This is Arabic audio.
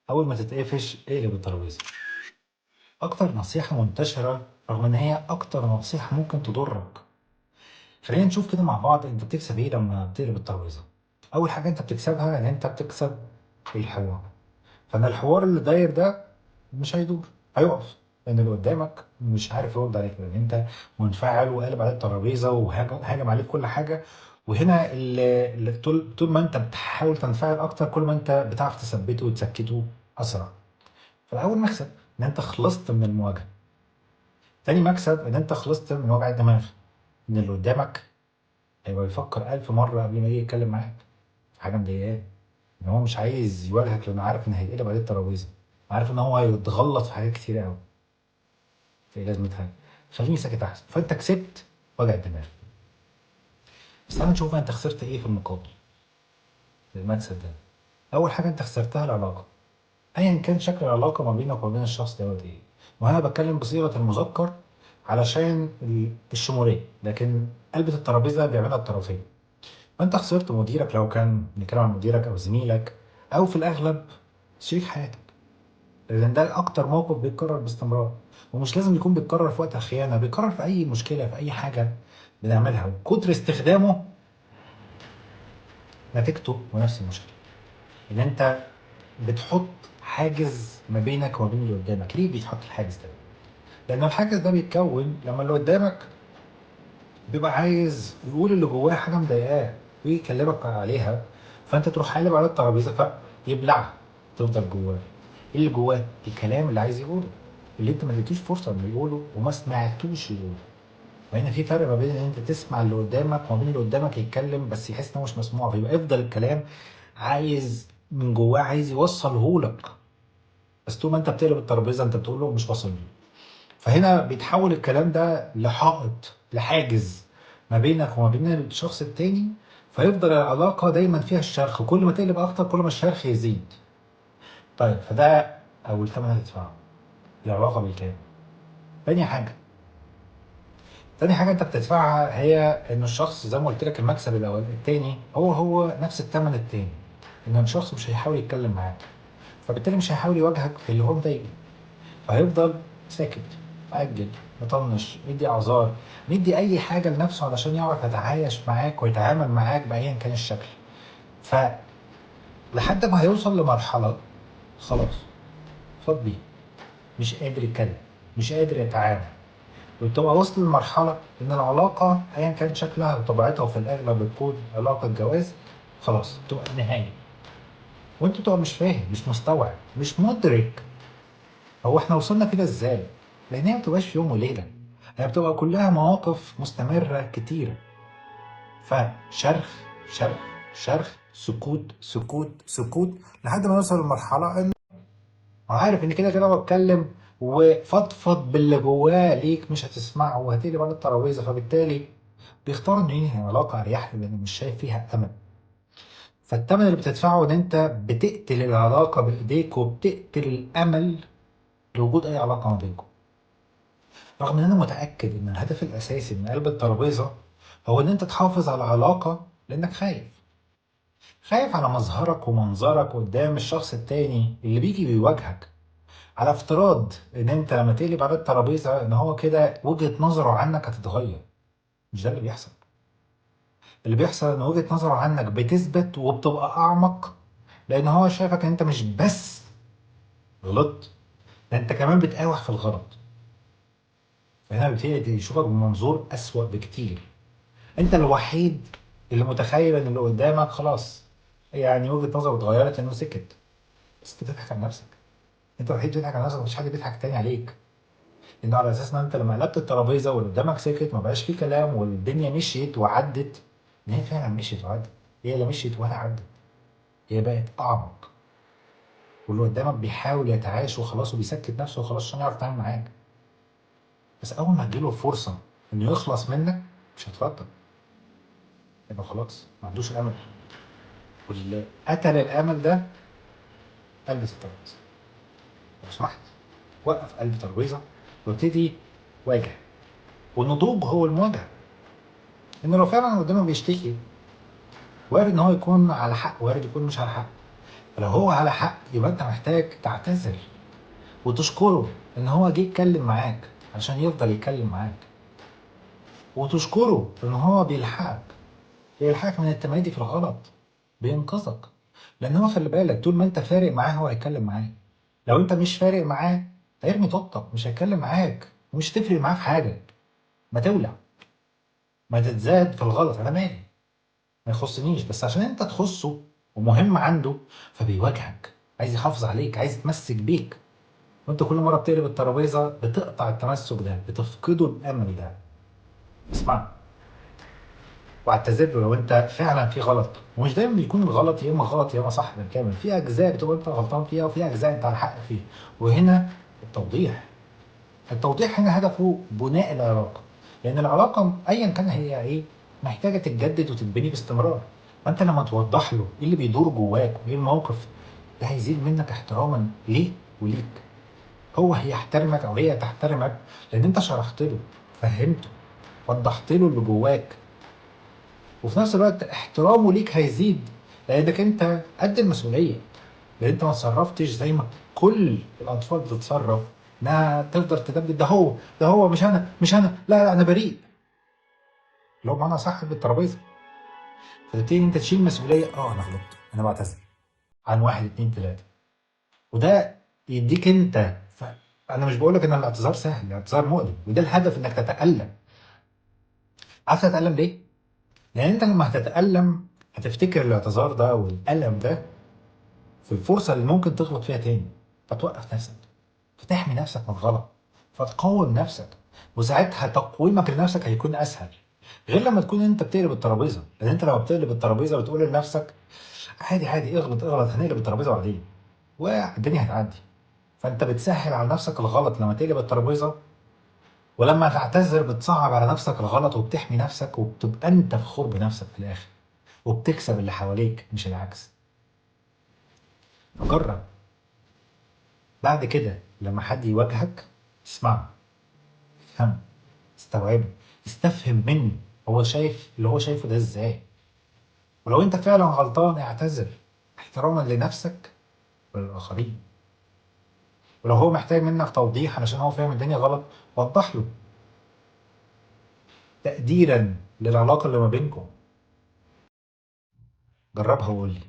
أول ما تتقفش اقلب الترابيزة. أكتر نصيحة منتشرة رغم إن هي أكتر نصيحة ممكن تضرك. خلينا نشوف كده مع بعض أنت بتكسب إيه لما بتقلب الترابيزة. أول حاجة أنت بتكسبها إن أنت بتكسب الحوار. فأنا الحوار اللي داير ده مش هيدور، هيقف، لأن اللي قدامك مش عارف يرد عليك لأن أنت منفعل وقالب عليه الترابيزة وهاجم عليك كل حاجة. وهنا طول ما أنت بتحاول تنفعل أكتر كل ما أنت بتعرف تثبته وتسكته أسرع. فأول مكسب إن أنت خلصت من المواجهة. تاني مكسب إن أنت خلصت من وجع الدماغ، إن اللي قدامك هيبقى بيفكر 1000 مرة قبل ما يجي يتكلم معاك في حاجة مضايقاه، إن هو مش عايز يواجهك لأنه عارف إن هيتقلب عليه الترابيزة، عارف إن هو هيتغلط في حاجات كتيرة أوي. فإيه لازمتها؟ خليني ساكت أحسن. فأنت كسبت وجع الدماغ. بس تعالى نشوف بقى أنت خسرت إيه في المقابل للمكسب ده. أول حاجة أنت خسرتها العلاقة، أيا كان شكل العلاقة ما بينك وما بين الشخص دوت إيه. وأنا بتكلم بصيغة المذكر علشان الشمولية، لكن قلبة الترابيزة بيعملها الطرفين. فأنت خسرت مديرك لو كان بنتكلم عن مديرك أو زميلك، أو في الأغلب شريك حياتك، لأن ده أكتر موقف بيتكرر باستمرار. ومش لازم يكون بيتكرر في وقت الخيانة، بيتكرر في أي مشكلة في أي حاجة بنعملها، وكتر استخدامه نتيجته ونفس المشكلة. إن أنت بتحط حاجز ما بينك وما بين اللي قدامك. ليه بيتحط الحاجز ده؟ لأن الحاجز ده بيتكون لما اللي قدامك بيبقى عايز يقول اللي جواه حاجة مضايقاه ويكلمك عليها، فأنت تروح قالب على الترابيزة فيبلعها، تفضل جواه. إيه اللي جواه؟ الكلام اللي عايز يقوله، اللي أنت ما اديتوش فرصة إنه يقوله وما سمعتوش يقوله. وهنا في فرق ما بين إن أنت تسمع اللي قدامك وما بين اللي قدامك يتكلم بس يحس إن هو مش مسموع، فيبقى يفضل الكلام عايز من جواه عايز يوصله لك، بس طول ما أنت بتقلب الترابيزة أنت بتقول له مش واصل له. فهنا بيتحول الكلام ده لحائط، لحاجز ما بينك وما بين الشخص التاني، فيفضل العلاقة دايما فيها الشرخ، وكل ما تقلب أكتر كل ما الشرخ يزيد. طيب فده أول ثمن هتدفعه، العلاقة بالكامل. تاني حاجة تاني حاجة أنت بتدفعها هي إن الشخص زي ما قلت لك المكسب الأول التاني هو نفس الثمن التاني، إن الشخص مش هيحاول يتكلم معاك، فبالتالي مش هيحاول يواجهك في اللي هو مضايقه، فهيفضل ساكت، مأجل، مطنش، مدي اعذار، مدي اي حاجه لنفسه علشان يعرف يتعايش معاك ويتعامل معاك بايا كان الشكل. فلحد ما هيوصل لمرحله خلاص فاض بيه، مش قادر يتكلم، مش قادر يتعامل، وتبقى وصل لمرحله ان العلاقه ايا كان شكلها وطبيعتها، وفي الاغلب بتكون علاقه جواز، خلاص تبقى نهايه. وانت تبقى مش فاهم، مش مستوعب، مش مدرك هو احنا وصلنا كده ازاي؟ لان هي مبتبقاش يوم وليله، هي بتبقى كلها مواقف مستمره كتير. فشرخ شرخ شرخ، سكوت سكوت سكوت، لحد ما يوصل لمرحله ان هو عارف ان كده كده هو اتكلم وفضفض باللي جواه ليك مش هتسمعه وهتقلب على الترابيزه، فبالتالي بيختار انه ينهي العلاقه اريح له لانه مش شايف فيها امل. فالثمن اللي بتدفعه ان انت بتقتل العلاقه بايديك وبتقتل الامل لوجود اي علاقه ما بينكم. رغم ان انا متاكد ان الهدف الاساسي من قلب الترابيزه هو ان انت تحافظ على العلاقه، لانك خايف على مظهرك ومنظرك قدام الشخص التاني اللي بيجي بيواجهك، على افتراض ان انت لما تقلب على الترابيزه ان هو كده وجهه نظره عنك هتتغير. مش ده اللي بيحصل. اللي بيحصل ان وجهه نظره عنك بتثبت وبتبقى اعمق، لان هو شايفك ان انت مش بس غلطت، ده انت كمان بتقاوح في الغلط. فهنا بيبتدي يشوفك بمنظور اسوأ بكتير. انت الوحيد اللي متخيل ان اللي قدامك خلاص يعني وجهة نظره اتغيرت انه سكت، بس انت بتضحك على نفسك. انت الوحيد بتضحك على نفسك، مفيش حد بيضحك تاني عليك. انه على اساس ان انت لما قلبت الترابيزه واللي قدامك سكت ما بقاش فيه كلام والدنيا مشيت وعدت، ان هي فعلا مشيت وعدت. هي لا مشيت ولا عدت، هي بقت اعمق، واللي قدامك بيحاول يتعايش وخلاص وبيسكت نفسه وخلاص عشان يعرف يتعامل معاك. بس اول ما تجيله الفرصه انه يخلص منك مش هتفضل، يبقى خلاص ما عندوش امل. واللي قتل الامل ده قلب الترابيزه. لو سمحت وقف قلب ترابيزه وابتدي واجه. والنضوج هو المواجهه. انه لو فعلا قدامه بيشتكي، وارد ان هو يكون على حق وارد يكون مش على حق، لو هو على حق يبقى انت محتاج تعتذر وتشكره ان هو جه يتكلم معاك عشان يفضل يتكلم معاك، وتشكره ان هو بيلحقك من التمادي في الغلط، بينقذك. لان هو خلي بالك طول ما انت فارق معاه هو هيتكلم معاك. لو انت مش فارق معاه هيرمي طوبتك، مش هيتكلم معاك ومش تفرق معاه في حاجه. ما تولع، ما تتزاد في الغلط، انا مالي، ما يخصنيش. بس عشان انت تخصه ومهم عنده فبيواجهك، عايز يحافظ عليك، عايز يتمسك بيك. وانت كل مره بتقلب الترابيزه بتقطع التمسك ده، بتفقده الامل ده. اسمع، واعتذر له لو انت فعلا في غلط. ومش دايما بيكون الغلط يا اما غلط يا اما صح بالكامل، في اجزاء بتبقى انت غلطان فيها وفي اجزاء انت على حق فيها. وهنا التوضيح، التوضيح هنا هدفه بناء العلاقه. لان العلاقه ايا كان هي ايه محتاجه تتجدد وتتبني باستمرار. فانت لما توضح له ايه اللي بيدور جواك وايه الموقف، ده هيزيد منك احتراما ليه وليك. هو هيحترمك او هي تحترمك لان انت شرحت له، فهمته، وضحت له اللي جواك. وفي نفس الوقت احترامه ليك هيزيد لانك انت قد المسؤوليه. لان انت ما تصرفتش زي ما كل الاطفال بتتصرف، انها تفضل تدبدب ده هو مش انا، لا لا انا بريء. لو معانا صاحب الترابيزه، فتبتدي انت تشيل مسؤوليه. انا غلطت، انا بعتذر عن واحد اتنين تلاته. وده يديك انت انا مش بقول لك ان الاعتذار سهل، الاعتذار مؤلم، وده الهدف انك تتالم. عارف تتالم ليه؟ لان انت لما هتتالم هتفتكر الاعتذار ده والالم ده في الفرصة اللي ممكن تغلط فيها تاني، فتوقف نفسك، فتحمي نفسك من الغلط، فتقاوم نفسك. وساعتها تقويمك لنفسك هيكون اسهل، غير لما تكون انت بتقلب الترابيزه. لان انت لما بتقلب الترابيزه بتقول لنفسك عادي عادي، اغلط اغلط، هنقلب الترابيزه بعدين والدنيا هتعدي. فانت بتسهل على نفسك الغلط لما تقلب الترابيزه، ولما تعتذر بتصعب على نفسك الغلط وبتحمي نفسك وبتبقى انت فخور بنفسك في الاخر، وبتكسب اللي حواليك مش العكس. فجرب بعد كده لما حد يواجهك اسمعه، افهمه، استوعبه، استفهم منه هو شايف اللي هو شايفه ده ازاي. ولو انت فعلا غلطان اعتذر احتراما لنفسك وللآخرين. ولو هو محتاج منك توضيح علشان هو فاهم الدنيا غلط وضح له، تقديرا للعلاقة اللي ما بينكم. جربها وقول لي.